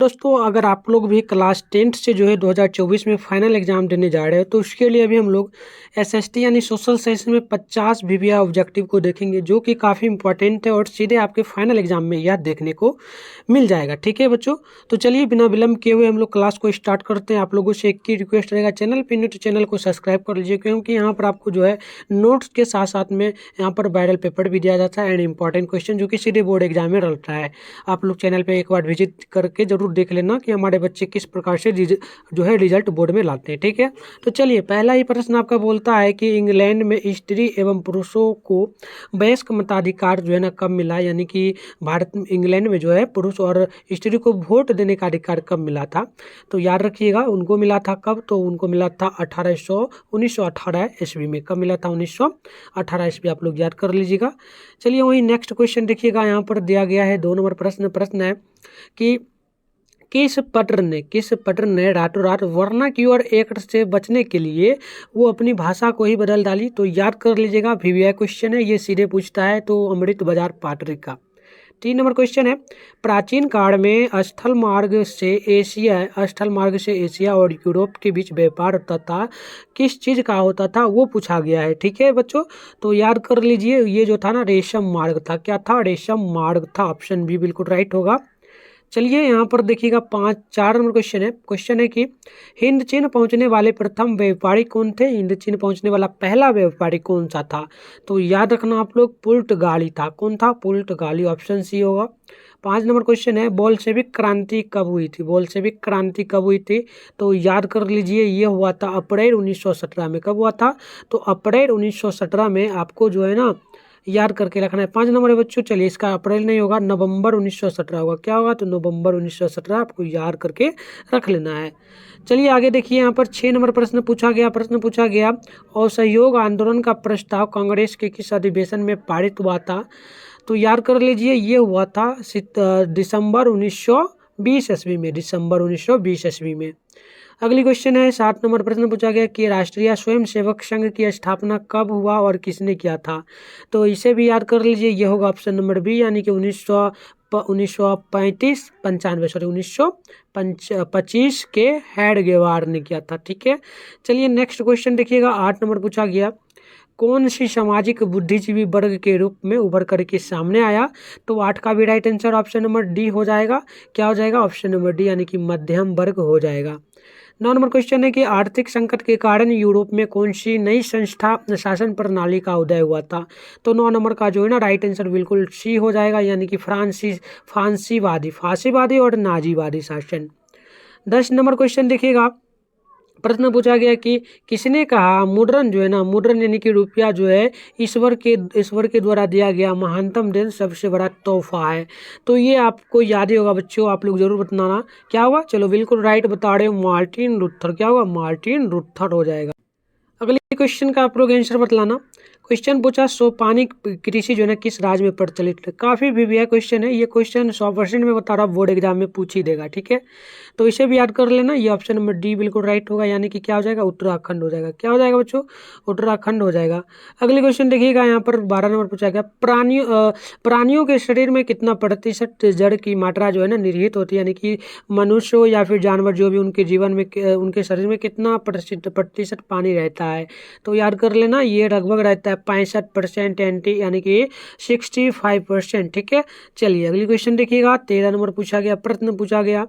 दोस्तों, अगर आप लोग भी क्लास 10th से जो है 2024 में फाइनल एग्जाम देने जा रहे हो तो उसके लिए अभी हम लोग एसएसटी यानी सोशल साइंस में 50 वीवीआई ऑब्जेक्टिव को देखेंगे, जो कि काफ़ी इंपॉर्टेंट है और सीधे आपके फाइनल एग्जाम में यह देखने को मिल जाएगा। ठीक है बच्चों, तो चलिए बिना विलम्ब किए हुए हम लोग क्लास को स्टार्ट करते हैं। आप लोगों से एक ही रिक्वेस्ट रहेगा, चैनल पर न्यू तो चैनल को सब्सक्राइब कर लीजिए, क्योंकि यहाँ पर आपको जो है नोट्स के साथ साथ में यहाँ पर वायरल पेपर भी दिया जाता है एंड इंपॉर्टेंट क्वेश्चन जो कि सीधे बोर्ड एग्जाम में रहता है। आप लोग चैनल पे एक बार विजिट करके जरूर देख लेना कि हमारे बच्चे किस प्रकार से जो है रिजल्ट बोर्ड में लाते हैं। ठीक है, तो चलिए पहला ही प्रश्न आपका बोलता है कि इंग्लैंड में स्त्री एवं पुरुषों को वयस्क मताधिकार जो है ना कब मिला, यानी कि भारत में इंग्लैंड में जो है पुरुष और स्त्री को वोट देने का अधिकार कब मिला था। तो याद रखिएगा उनको मिला था कब, तो उनको मिला था 1918 ईस्वी में। कब मिला था? 1918 ईस्वी। आप लोग याद कर लीजिएगा। चलिए वही नेक्स्ट क्वेश्चन देखिएगा, यहाँ पर दिया गया है 2 नंबर प्रश्न है कि किस पटर ने रातों रात वर्नाक्यूलर एक्ट से बचने के लिए वो अपनी भाषा को ही बदल डाली। तो याद कर लीजिएगा, वीवीआई क्वेश्चन है, ये सीधे पूछता है। तो अमृत बाजार पाटरी का 3 नंबर क्वेश्चन है, प्राचीन काल में स्थल मार्ग से एशिया और यूरोप के बीच व्यापार तथा किस चीज़ का होता था, वो पूछा गया है। ठीक है बच्चों, तो याद कर लीजिए, ये जो था ना रेशम मार्ग था। क्या था? रेशम मार्ग था। ऑप्शन बी बिल्कुल राइट होगा। चलिए यहाँ पर देखिएगा 4 नंबर क्वेश्चन है कि हिंद चीन पहुँचने वाले प्रथम व्यापारी कौन थे? हिंद चीन पहुँचने वाला पहला व्यापारी कौन सा था? तो याद रखना आप लोग, पुर्तगाली था। कौन था? पुर्तगाली। ऑप्शन सी होगा। 5 नंबर क्वेश्चन है, बोल्शेविक क्रांति कब हुई थी? बोल्शेविक क्रांति कब हुई थी? तो याद कर लीजिए, ये हुआ था अप्रैल 1917 में। कब हुआ था? तो अप्रैल 1917 में। आपको जो है ना याद करके रखना है। 5 नंबर है बच्चों। चलिए इसका अप्रैल नहीं होगा, नवंबर 1917 होगा। क्या होगा? तो नवंबर 1917 आपको याद करके रख लेना है। चलिए आगे देखिए, यहाँ पर 6 नंबर प्रश्न पूछा गया असहयोग आंदोलन का प्रस्ताव कांग्रेस के किस अधिवेशन में पारित हुआ था? तो याद कर लीजिए, ये हुआ था दिसंबर 1920 ईस्वी में। दिसंबर 1920 ईस्वी में। अगली क्वेश्चन है, 7 नंबर प्रश्न पूछा गया कि राष्ट्रीय स्वयंसेवक संघ की स्थापना कब हुआ और किसने किया था? तो इसे भी याद कर लीजिए, ये होगा ऑप्शन नंबर बी, यानी कि 1925 के हेडगेवार ने किया था। ठीक है, चलिए नेक्स्ट क्वेश्चन देखिएगा, 8 नंबर पूछा गया, कौन सी सामाजिक बुद्धिजीवी वर्ग के रूप में उभर करके सामने आया? तो 8 का भी right answer option number D हो जाएगा। क्या हो जाएगा? ऑप्शन नंबर डी, यानी कि मध्यम वर्ग हो जाएगा। 9 नंबर क्वेश्चन है कि आर्थिक संकट के कारण यूरोप में कौन सी नई संस्था शासन प्रणाली का उदय हुआ था? तो 9 नंबर का जो है ना राइट आंसर बिल्कुल सी हो जाएगा, यानी कि फांसीवादी और नाजीवादी शासन। 10 नंबर क्वेश्चन देखिएगा, प्रश्न पूछा गया कि किसने कहा मुद्रण जो है ना, मुद्रण यानी कि रुपया जो है ईश्वर के द्वारा दिया गया महानतम देन, सबसे बड़ा तोहफा है। तो ये आपको याद ही होगा बच्चों, आप लोग जरूर बताना क्या होगा। चलो बिल्कुल राइट बता रहे हो, मार्टिन लूथर। क्या होगा? मार्टिन लूथर हो जाएगा। अगले क्वेश्चन का आप लोग आंसर बतलाना। क्वेश्चन पूछा, सोपानी कृषि जो है ना किस राज्य में प्रचलित है? काफी वीवीआई क्वेश्चन है, ये क्वेश्चन 100% में बता रहा, बोर्ड एग्जाम में पूछ ही देगा। ठीक है, तो इसे भी याद कर लेना, ये ऑप्शन नंबर डी बिल्कुल राइट होगा, यानी कि क्या हो जाएगा? उत्तराखंड हो जाएगा। क्या हो जाएगा बच्चों? उत्तराखंड हो जाएगा। अगले क्वेश्चन देखिएगा, यहाँ पर 12 नंबर पूछा गया, प्राणियों के शरीर में कितना प्रतिशत जड़ की मात्रा जो है ना निहित होती है? यानी कि मनुष्य हो या फिर जानवर जो भी, उनके जीवन में उनके शरीर में कितना प्रतिशत पानी रहता है? तो याद कर लेना, ये लगभग रहता है 65% यानी कि 65%। ठीक है, चलिए अगली क्वेश्चन देखिएगा, 13 नंबर पूछा गया, प्रश्न पूछा गया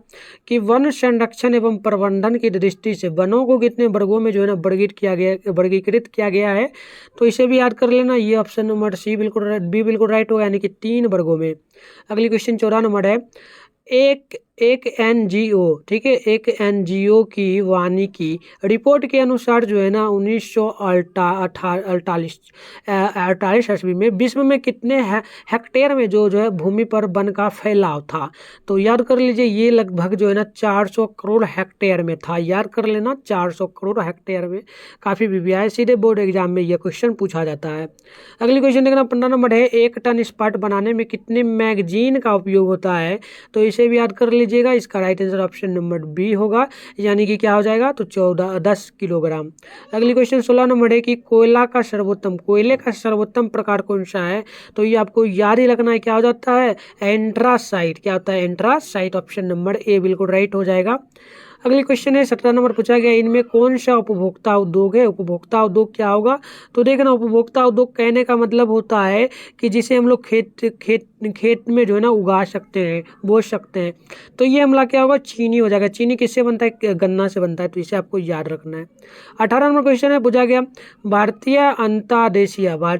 कि वन संरक्षण एवं प्रबंधन की दृष्टि से वनों को कितने वर्गों में जो है ना वर्गीकृत किया गया है? तो इसे भी याद कर लेना, ये ऑप्शन नंबर बी बिल्कुल राइट होगा, यानी कि 3 वर्गों में। अगली क्वेश्चन 14 नंबर है, एक एनजीओ, ठीक है, एक एनजीओ की वानिकी रिपोर्ट के अनुसार जो है ना 1948 ईस्वी में विश्व में कितने हेक्टेयर में जो है भूमि पर वन का फैलाव था? तो याद कर लीजिए, ये लगभग जो है ना 400 करोड़ हेक्टेयर में था। याद कर लेना, 400 करोड़ हेक्टेयर में। काफी वीवीआई सीधे बोर्ड एग्जाम में यह क्वेश्चन पूछा जाता है। अगली क्वेश्चन देखना, 15 नंबर है, 1 टन इस्पात बनाने में कितने मैगजीन का उपयोग होता है? तो इसे भी याद कर लीजिए, लीजिएगा, इसका right answer option number B होगा, यानी कि क्या हो जाएगा तो 10 किलोग्राम। अगली क्वेश्चन 16 नंबर है कि कोयले का सर्वोत्तम प्रकार कौन सा है, तो ये आपको याद ही रखना है, क्या हो जाता है एंट्रासाइट। क्या होता है एंट्रासाइट, ऑप्शन नंबर ए बिल्कुल राइट हो जाएगा। अगली क्वेश्चन है 17 नंबर पूछा गया, इनमें कौन सा उपभोक्ता उद्योग है। उपभोक्ता उद्योग क्या होगा, तो देखना उपभोक्ता उद्योग कहने का मतलब होता है कि जिसे हम लोग खेत में जो है ना उगा सकते हैं, बो सकते हैं। तो ये हमला क्या होगा, चीनी हो जाएगा। चीनी किससे बनता है, गन्ना से बनता है, तो इसे आपको याद रखना है। 18 नंबर क्वेश्चन है पूछा गया, भारतीय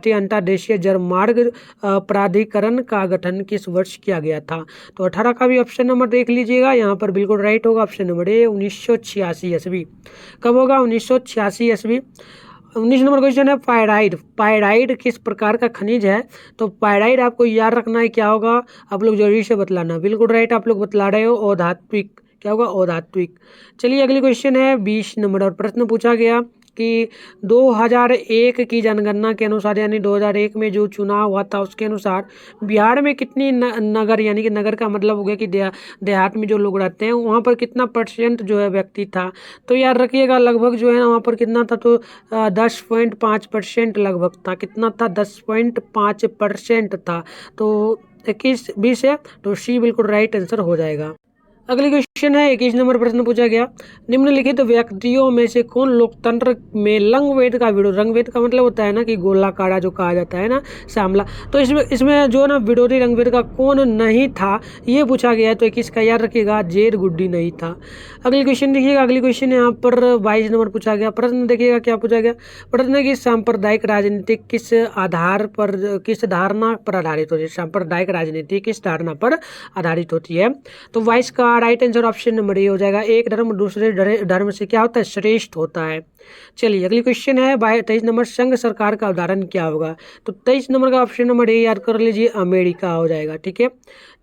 अंतर्देशीय जलमार्ग प्राधिकरण का गठन किस वर्ष किया गया था। तो 18 का भी ऑप्शन नंबर देख लीजिएगा, यहाँ पर बिल्कुल राइट होगा ऑप्शन नंबर ए 1986 ईस्वी। कब होगा 1986 ईस्वी। 19 नंबर क्वेश्चन है पायराइड किस प्रकार का खनिज है। तो पायराइड आपको याद रखना है, क्या होगा आप लोग जरूरी से बतलाना। बिल्कुल राइट आप लोग बतला रहे हो, अधात्विक। क्या होगा अधात्विक। चलिए अगली क्वेश्चन है 20 नंबर, और प्रश्न पूछा गया कि 2001 की जनगणना के अनुसार, यानी 2001 में जो चुनाव हुआ था उसके अनुसार बिहार में कितनी नगर, यानी कि नगर का मतलब हो गया कि देहात में जो लोग रहते हैं वहाँ पर कितना % जो है व्यक्ति था। तो याद रखिएगा लगभग जो है ना वहाँ पर कितना था, तो 10.5% लगभग था। कितना था 10.5% था। तो 21-20 है, तो सी बिल्कुल राइट आंसर हो जाएगा। अगली क्वेश्चन है 21 नंबर प्रश्न पूछा गया, निम्नलिखित व्यक्तियों में से कौन लोकतंत्र में रंगभेद का विरोध, रंगभेद का मतलब होता है ना कि गोला काड़ा जो कहा जाता है ना श्यामला, तो इसमें जो ना विरोधी रंगभेद का कौन नहीं था ये पूछा गया है। तो 21 का याद रखिएगा जेर गुड्डी नहीं था। अगली क्वेश्चन देखिएगा, अगली क्वेश्चन यहाँ पर 22 नंबर पूछा गया, प्रश्न देखिएगा क्या पूछा गया। प्रश्न है कि सांप्रदायिक राजनीति किस धारणा पर आधारित होती है। सांप्रदायिक राजनीति किस धारणा पर आधारित होती है। तो 22 का right answer option number A हो जाएगा, एक धर्म दूसरे धर्म से क्या होता है श्रेष्ठ होता है। चलिए अगली क्वेश्चन है 23 नंबर, संघ सरकार का उदाहरण क्या होगा। तो 23 नंबर का ऑप्शन नंबर ए याद कर लीजिए, अमेरिका हो जाएगा। ठीक है,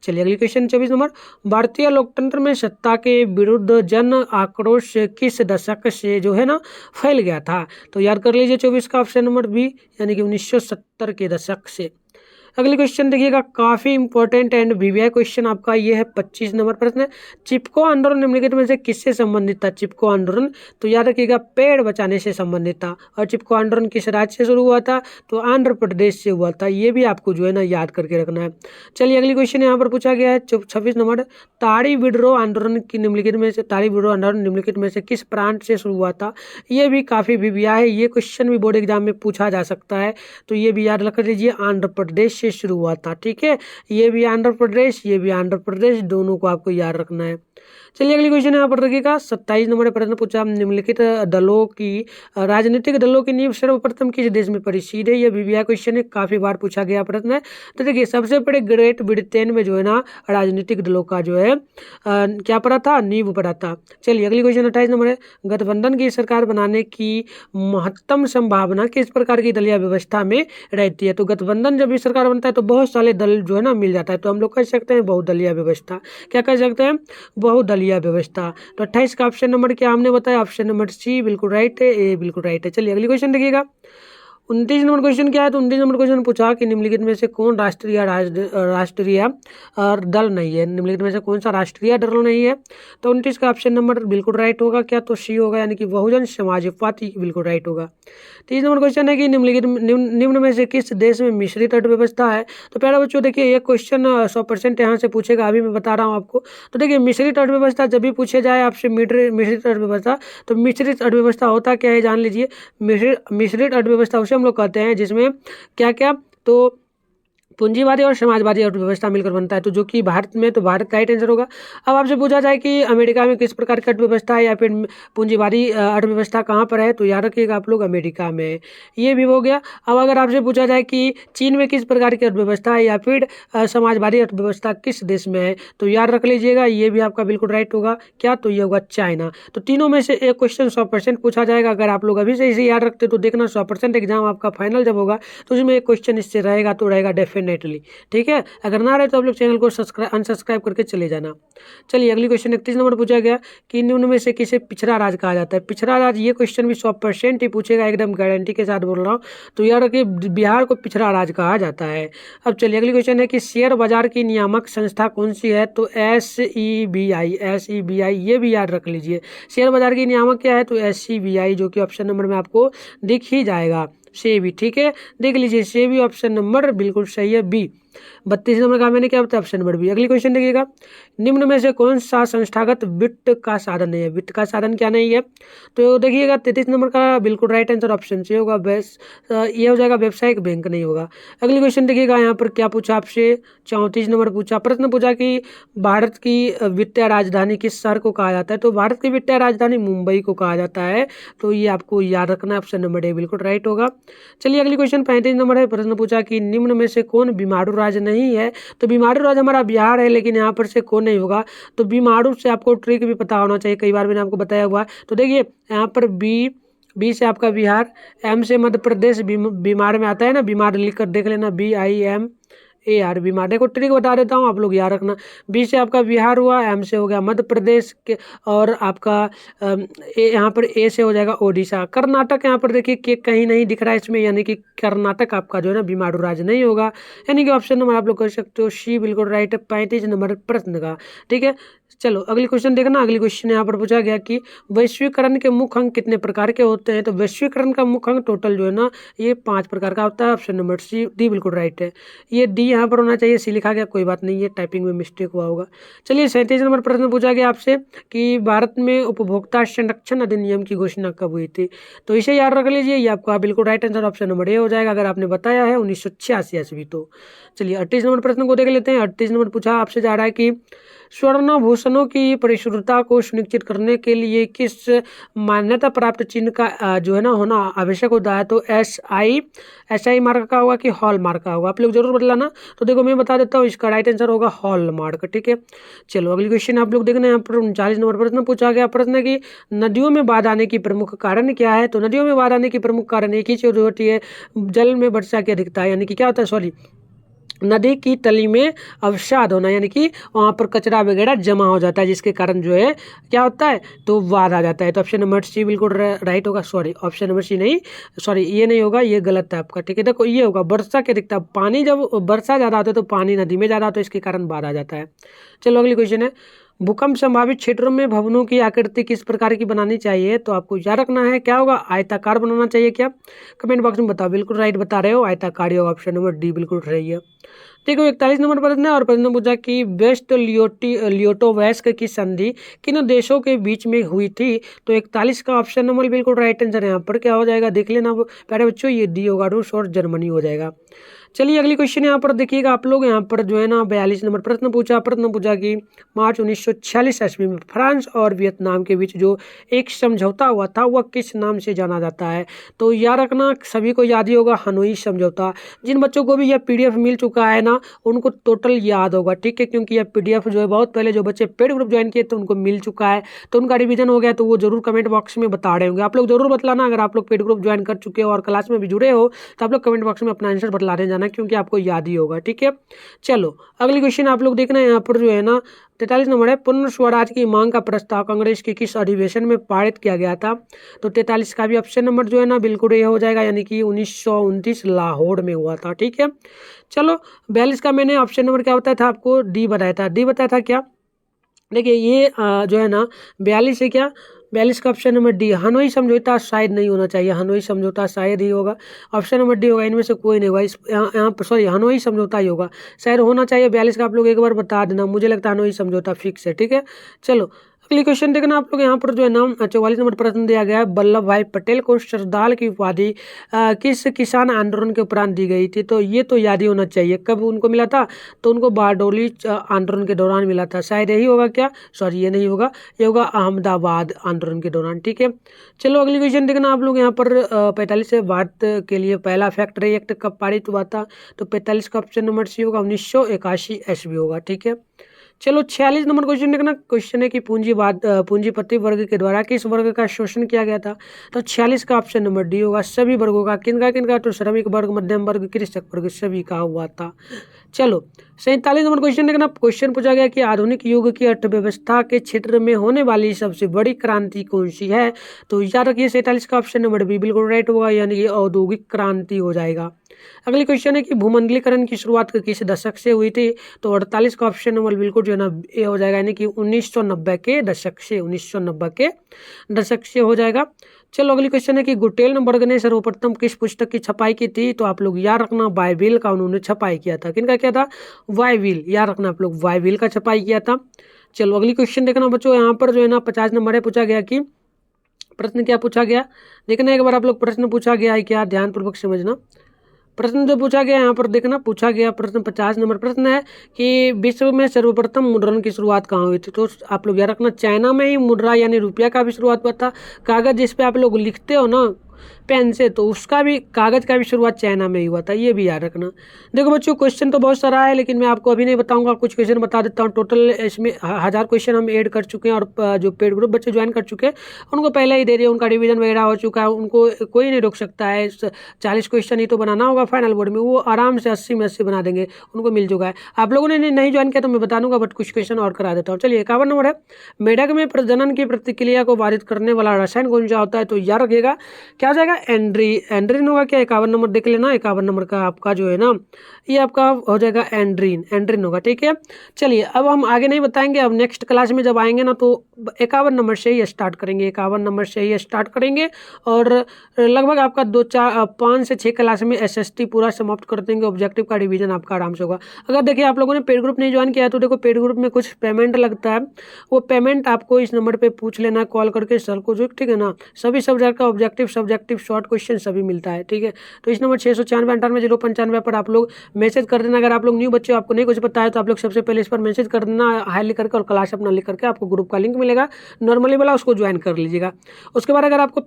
चलिए अगली क्वेश्चन 24 नंबर, भारतीय लोकतंत्र में सत्ता के विरुद्ध जन आक्रोश किस दशक से जो है ना फैल गया था। तो याद कर लीजिए 24 का ऑप्शन नंबर बी, यानी कि 1970 के दशक से। अगली क्वेश्चन देखिएगा, काफी इंपॉर्टेंट एंड वीवीआई क्वेश्चन आपका ये है 25 नंबर प्रश्न है, चिपको आंदोलन निम्नलिखित में से किससे संबंधित था। चिपको आंदोलन तो याद रखिएगा पेड़ बचाने से संबंधित था। और चिपको आंदोलन किस राज्य से शुरू हुआ था, तो आंध्र प्रदेश से हुआ था। ये भी आपको जो है ना याद करके रखना है। चलिए अगली क्वेश्चन यहाँ पर पूछा गया है 26 नंबर, ताड़ी विद्रोह आंदोलन की निम्नलिखित में से किस प्रांत से शुरू हुआ था। ये भी काफी वीवीआई है, ये क्वेश्चन भी बोर्ड एग्जाम में पूछा जा सकता है, तो ये भी याद रख लीजिए आंध्र प्रदेश से शुरू हुआ था। ठीक है, ये भी आंध्र प्रदेश, ये भी आंध्र प्रदेश, दोनों को आपको याद रखना है। चलिए अगली क्वेश्चन यहाँ पर देखिएगा 27 नंबर प्रश्न पूछा, निम्नलिखित राजनीतिक दलों की नींव सर्वप्रथम किस देश में पड़ी। सीधे ये वीवीआई क्वेश्चन है, काफी बार पूछा गया प्रश्न है। तो देखिए सबसे बड़े ग्रेट ब्रिटेन में जो है ना राजनीतिक दलों का जो है क्या पड़ा था, नींव पड़ा था। चलिए अगली क्वेश्चन 28 नंबर है, गठबंधन की सरकार बनाने की महत्तम संभावना किस प्रकार की दलीय व्यवस्था में रहती है। तो गठबंधन जब भी सरकार बनता है तो बहुत सारे दल जो है ना मिल जाता है, तो हम लोग कह सकते हैं बहुदलीय व्यवस्था। क्या कह सकते हैं, बहुदलीय व्यवस्था। तो 28 का ऑप्शन नंबर क्या हमने बताया, ऑप्शन नंबर सी बिल्कुल राइट है, ए बिल्कुल राइट है। चलिए अगली क्वेश्चन देखिएगा 29 नंबर क्वेश्चन क्या है, तो 29 नंबर क्वेश्चन पूछा कि निम्नलिखित में से कौन राष्ट्रीय दल नहीं है। निम्नलिखित में से कौन सा राष्ट्रीय दल नहीं है। तो 29 का ऑप्शन नंबर बिल्कुल राइट होगा, क्या तो सी होगा, यानी कि बहुजन समाज पार्टी बिल्कुल राइट होगा। 30 नंबर क्वेश्चन है कि निम्न में से किस देश में मिश्रित अर्थव्यवस्था है। तो प्यारे बच्चों देखिए ये क्वेश्चन 100% यहाँ से पूछेगा, अभी मैं बता रहा हूँ आपको। तो देखिए मिश्रित अर्थव्यवस्था जब भी पूछे जाए आपसे मिश्रित अर्थव्यवस्था, तो मिश्रित अर्थव्यवस्था होता क्या है जान लीजिए। मिश्रित अर्थव्यवस्था उसे हम लोग कहते हैं जिसमें क्या क्या, तो पूंजीवादी और समाजवादी अर्थव्यवस्था मिलकर बनता है। तो जो कि भारत में, तो भारत का राइट आंसर होगा। अब आपसे पूछा जाए कि अमेरिका में किस प्रकार की अर्थव्यवस्था है या फिर पूंजीवादी अर्थव्यवस्था कहाँ पर है, तो याद रखिएगा आप लोग अमेरिका में, ये भी हो गया। अब अगर आपसे पूछा जाए कि चीन में किस प्रकार की अर्थव्यवस्था है या फिर समाजवादी अर्थव्यवस्था किस देश में है, तो याद रख लीजिएगा ये भी आपका बिल्कुल राइट होगा, क्या तो ये होगा चाइना। तो तीनों में से एक क्वेश्चन 100% पूछा जाएगा। अगर आप लोग अभी से इसे याद रखते तो देखना 100% एग्जाम आपका फाइनल जब होगा तो उसमें एक क्वेश्चन इससे रहेगा, तो रहेगा डेफिनेटली इंडिपेंडेंटली। ठीक है, अगर ना रहे तो आप लोग चैनल को अनसब्सक्राइब करके चले जाना। चलिए अगली क्वेश्चन 31 नंबर पूछा गया कि निम्न में से किसे पिछड़ा राज्य कहा जाता है। पिछड़ा राज्य, ये क्वेश्चन भी 100% ही पूछेगा, एकदम गारंटी के साथ बोल रहा हूँ। तो याद रखिए बिहार को पिछड़ा राज्य कहा जाता है। अब चलिए अगली क्वेश्चन है कि शेयर बाजार की नियामक संस्था कौन सी है। तो SEBI, ये भी याद रख लीजिए। शेयर बाजार की नियामक क्या है, तो SEBI, जो कि ऑप्शन नंबर में आपको दिख ही जाएगा, सेबी। ठीक है, देख लीजिए सेबी ऑप्शन नंबर बिल्कुल सही है, बी। 32 नंबर का मैंने क्या बताया, ऑप्शन नंबर बी। अगली क्वेश्चन देखिएगा, निम्न में से कौन सा संस्थागत वित्त का साधन नहीं है। वित्त का साधन क्या नहीं है, तो देखिएगा 33 नंबर का बिल्कुल राइट आंसर ऑप्शन सी होगा, ये हो जाएगा व्यावसायिक बैंक नहीं होगा। अगली क्वेश्चन देखिएगा, यहाँ पर क्या पूछा आपसे, 34 नंबर पूछा, प्रश्न पूछा कि भारत की वित्तीय राजधानी किस शहर को कहा जाता है। तो भारत की वित्तीय राजधानी मुंबई को कहा जाता है। तो ये आपको याद रखना, ऑप्शन नंबर ए बिल्कुल राइट होगा। चलिए अगली क्वेश्चन 35 नंबर है, प्रश्न पूछा कि निम्न में से कौन बीमारू राज्य नहीं है। तो बीमारू राज्य हमारा बिहार है, लेकिन यहाँ पर से कौन नहीं होगा। तो बीमारू से आपको ट्रिक भी पता होना चाहिए, कई बार मैंने आपको बताया हुआ है। तो देखिए यहाँ पर बी से आपका बिहार, एम से मध्य प्रदेश, बीमार में आता है ना, बीमार लिख कर देख लेना, BIMAR बीमार। देखो ट्रिक बता देता हूँ, आप लोग याद रखना। बी से आपका बिहार हुआ, एम से हो गया मध्य प्रदेश के, और आपका यहाँ पर ए से हो जाएगा ओडिशा। कर्नाटक यहाँ पर देखिए कि कहीं नहीं दिख रहा है इसमें, यानी कि कर्नाटक आपका जो है ना बीमारू राज्य नहीं होगा, यानी कि ऑप्शन नंबर आप लोग कर सकते हो सी बिल्कुल राइट है 35 नंबर प्रश्न का। ठीक है, चलो अगली क्वेश्चन देखना। अगली क्वेश्चन यहाँ पर पूछा गया कि वैश्वीकरण के मुख्य अंग कितने प्रकार के होते हैं। तो वैश्वीकरण का मुख्य अंग टोटल जो है ना ये 5 प्रकार का होता है, ऑप्शन नंबर सी डी बिल्कुल राइट है। ये डी यहाँ पर होना चाहिए, सी लिखा गया, कोई बात नहीं, ये टाइपिंग में मिस्टेक हुआ होगा। चलिए 37 नंबर प्रश्न पूछा गया आपसे कि भारत में उपभोक्ता संरक्षण अधिनियम की घोषणा कब हुई थी। तो इसे याद रख लीजिए, ये आपका बिल्कुल right answer option number A हो जाएगा, अगर आपने बताया है 1986 ईस्वी। तो चलिए 38 नंबर प्रश्न को देख लेते हैं। 38 नंबर पूछा आपसे जा रहा है कि स्वर्णाभूषणों की परिशुद्धता को सुनिश्चित करने के लिए किस मान्यता प्राप्त चिन्ह का जो है ना होना आवश्यक होता है। तो SI मार्क का होगा कि हॉल मार्क का होगा, आप लोग जरूर बदलाना। तो देखो मैं बता देता हूँ, इसका राइट आंसर होगा हॉल मार्क। ठीक है, चलो अगली क्वेश्चन आप लोग देखना, यहाँ पर 39 नंबर प्रश्न पूछा गया। प्रश्न की नदियों में बाढ़ आने की प्रमुख कारण क्या है। तो नदियों में बाढ़ आने की प्रमुख कारण एक ही चीज होती है, जल में वर्षा की अधिकता, यानी कि क्या होता है, सॉरी, नदी की तली में अवसाद होना, यानी कि वहाँ पर कचरा वगैरह जमा हो जाता है, जिसके कारण जो है क्या होता है, तो बाढ़ आ जाता है। तो ऑप्शन नंबर सी बिल्कुल राइट होगा, सॉरी ऑप्शन नंबर सी नहीं, सॉरी ये नहीं होगा, ये गलत है आपका। ठीक है, देखो ये होगा वर्षा के अधिकता, पानी जब वर्षा ज़्यादा होता है तो पानी नदी में ज़्यादा होता है, इसके कारण बाढ़ आ जाता है। चलो अगली क्वेश्चन है, भूकंप संभावित क्षेत्रों में भवनों की आकृति किस प्रकार की बनानी चाहिए। तो आपको याद रखना है क्या होगा, आयताकार बनाना चाहिए क्या, कमेंट बॉक्स में बताओ। बिल्कुल राइट बता रहे हो, आयताकार होगा, ऑप्शन नंबर डी बिल्कुल सही है। देखो 41 नंबर प्रश्न है, और प्रश्न पूछा कि वेस्ट लियोटोवस्क की संधि किन देशों के बीच में हुई थी। तो 41 का ऑप्शन नंबर बिल्कुल राइट आंसर है, यहाँ पर क्या हो जाएगा देख लेना प्यारे बच्चों, ये डी होगा, रूस और जर्मनी हो जाएगा। चलिए अगली क्वेश्चन यहाँ पर देखिएगा आप लोग, यहाँ पर जो है ना 42 नंबर प्रश्न पूछा कि मार्च 1946 ईस्वी में फ्रांस और वियतनाम के बीच जो एक समझौता हुआ था वह किस नाम से जाना जाता है। तो याद रखना, सभी को याद ही होगा, हनोई समझौता। जिन बच्चों को भी यह PDF मिल चुका है ना उनको टोटल याद होगा, ठीक है, क्योंकि यह PDF जो है बहुत पहले जो बच्चे पेड ग्रुप ज्वाइन किए तो उनको मिल चुका है, तो उनका रिवीजन हो गया, तो वो जरूर कमेंट बॉक्स में बता रहे होंगे। आप लोग जरूर बतलाना, अगर आप लोग पेड ग्रुप ज्वाइन कर चुके हो और क्लास में भी जुड़े हो तो आप लोग कमेंट बॉक्स में अपना आंसर बतलाने जाना, क्योंकि आपको याद ही होगा। ठीक है, चलो अगली क्वेश्चन आप लोग देखना, यहाँ पर जो है ना 43 नंबर है, पूर्ण स्वराज की मांग का प्रस्ताव कांग्रेस के किस अधिवेशन में पारित किया गया था। तो 43 का भी ऑप्शन नंबर जो है ना बिल्कुल ये हो जाएगा, यानी कि 1929 लाहौर में हुआ था। ठीक है, चलो 42 का मैंने ऑप्शन नंबर क्या बताया था आपको, डी बताया था। डी बताया था क्या, देखिए ये जो है ना 42 है क्या, 42 का ऑप्शन नंबर डी, हनोई समझौता शायद नहीं होना चाहिए, हनोई समझौता शायद ही होगा, ऑप्शन नंबर डी होगा, इनमें से कोई नहीं होगा। यहाँ पर सॉरी हनोई समझौता ही होगा, शायद होना चाहिए 42 का, आप लोग एक बार बता देना, मुझे लगता है हनोई समझौता फिक्स है। ठीक है, चलो अगली क्वेश्चन देखना आप लोग, यहाँ पर जो है ना 44 नंबर प्रश्न दिया गया है, वल्लभ भाई पटेल को सरदार की उपाधि किस किसान आंदोलन के उपरांत दी गई थी। तो ये तो याद ही होना चाहिए, कब उनको मिला था, तो उनको बारडोली आंदोलन के दौरान मिला था, शायद यही होगा क्या, सॉरी ये नहीं होगा, ये होगा अहमदाबाद आंदोलन के दौरान। ठीक है, चलो अगली क्वेश्चन देखना आप लोग, यहाँ पर 45 से भारत के लिए पहला फैक्ट्री एक्ट कब पारित हुआ था। तो 45 का ऑप्शन नंबर सी होगा, 1981 ईस्वी होगा। ठीक है, चलो 46 नंबर क्वेश्चन देखना। क्वेश्चन है कि पूंजीपति वर्ग के द्वारा किस वर्ग का शोषण किया गया था। तो 46 का ऑप्शन नंबर डी होगा, सभी वर्गों का। किनका? तो श्रमिक वर्ग, मध्यम वर्ग, कृषक वर्ग, सभी का हुआ था। चलो 47 नंबर क्वेश्चन देखना। क्वेश्चन पूछा गया कि आधुनिक युग की अर्थव्यवस्था के क्षेत्र में होने वाली सबसे बड़ी क्रांति कौन सी है। तो याद रखिए 47 का ऑप्शन नंबर बी बिल्कुल राइट होगा, यानी कि औद्योगिक क्रांति हो जाएगा। अगली क्वेश्चन है कि भूमंडलीकरण की शुरुआत किस दशक से हुई थी। तो 48 का ऑप्शन नंबर बिल्कुल जो है ना ए हो जाएगा, यानी कि 1990 के दशक से, 1990 के दशक से हो जाएगा। चलो अगली क्वेश्चन है कि गुटेलनबर्ग ने सर्वप्रथम किस पुस्तक की छपाई की थी। तो आप लोग याद रखना बाइबिल का उन्होंने छपाई किया था। किनका किया था? बाइबिल। याद रखना आप लोग बाइबिल का छपाई किया था। चलो अगली क्वेश्चन देखना बच्चों, यहाँ पर जो है ना 50 नंबर है, पूछा गया कि प्रश्न क्या पूछा गया देखना एक बार आप लोग। प्रश्न पूछा गया है क्या, ध्यानपूर्वक समझना। प्रश्न जो पूछा गया यहाँ पर देखना, पूछा गया प्रश्न 50 नंबर प्रश्न है कि विश्व में सर्वप्रथम मुद्रण की शुरुआत कहाँ हुई थी। तो आप लोग याद रखना चाइना में ही मुद्रा यानी रुपया का भी शुरुआत हुआ था। कागज जिस पे आप लोग लिखते हो ना पेन से, तो उसका भी, कागज का भी शुरुआत चाइना में ही हुआ था, ये भी याद रखना। देखो बच्चों क्वेश्चन तो बहुत सारा है, लेकिन मैं आपको अभी नहीं बताऊंगा, कुछ क्वेश्चन बता देता हूँ। टोटल इसमें 1000 क्वेश्चन हम ऐड कर चुके हैं, और जो पेड ग्रुप बच्चे ज्वाइन कर चुके हैं उनको पहले ही दे दिए, उनका रिवीजन वगैरह हो चुका है, उनको कोई नहीं रोक सकता है। 40 क्वेश्चन ही तो बनाना होगा फाइनल बोर्ड में, वो आराम से 80 में 80 बना देंगे, उनको मिल चुका है। आप लोगों ने नहीं ज्वाइन किया तो मैं बता दूंगा, बट कुछ क्वेश्चन और करा देता हूँ। चलिए 51 नंबर है, मेढक में प्रजनन की प्रतिक्रिया को बाधित करने वाला रसायन कौन सा होता है। तो याद रखिएगा क्या हो जाएगा, एंड्रीन होगा क्या। 51 नंबर देख लेना, 51 नंबर का आपका जो है ना ये आपका हो जाएगा एंड्रीन होगा, ठीक है। चलिए अब हम आगे नहीं बताएंगे, अब नेक्स्ट क्लास में जब आएंगे ना तो 51 नंबर से ही स्टार्ट करेंगे, 51 नंबर से ही स्टार्ट करेंगे, और लगभग आपका 5 से 6 क्लास में SST पूरा समाप्त कर देंगे। ऑब्जेक्टिव का रिवीजन आपका आराम से होगा। अगर देखिए आप लोगों ने पेड ग्रुप नहीं ज्वाइन किया तो देखो पेड ग्रुप में कुछ पेमेंट लगता है, वो पेमेंट आपको इस नंबर पे पूछ लेना है कॉल करके सर को, जो ठीक है ना। सभी सब्जेक्ट का ऑब्जेक्टिव शॉर्ट क्वेश्चन सभी मिलता है, ठीक है। तो इस नंबर 696 पर आप लोग मैसेज कर देना। अगर आप लोग न्यू बच्चे हो, आपको नहीं कुछ पता है, तो आप लोग सबसे पहले इस पर मैसेज कर देना हाई लिख करके, और क्लास अपना लिख करके आपको ग्रुप का लिंक मिलेगा नॉर्मली वाला, उसको ज्वाइन कर लीजिएगा। उसके बाद अगर आपको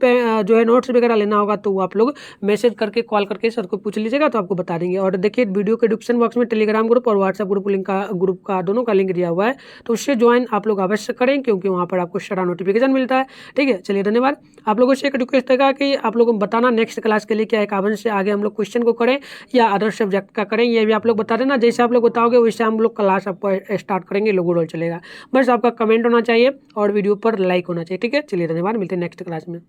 जो है नोट्स वगैरह लेना होगा तो वो आप लोग मैसेज करके कॉल करके सर को पूछ लीजिएगा, तो आपको बता देंगे। और देखिए वीडियो के डिस्क्रिप्शन बॉक्स में टेलीग्राम ग्रुप और व्हाट्सएप ग्रुप का दोनों का लिंक दिया हुआ है, तो उससे ज्वाइन आप लोग अवश्य करें, क्योंकि वहाँ पर आपको सारा नोटिफिकेशन मिलता है, ठीक है। चलिए धन्यवाद। आप लोगों से एक रिक्वेस्ट है कि आप लोगों को बताना नेक्स्ट क्लास के लिए क्या 51 से आगे हम लोग क्वेश्चन को करें या अदर सब्जेक्ट का करें, ये भी आप लोग बता देना। जैसे आप लोग बताओगे वैसे हम लोग क्लास आपको स्टार्ट करेंगे, लोगो रोल चलेगा। बस आपका कमेंट होना चाहिए और वीडियो पर लाइक होना चाहिए, ठीक है। चलिए धन्यवाद, मिलते हैं नेक्स्ट क्लास में।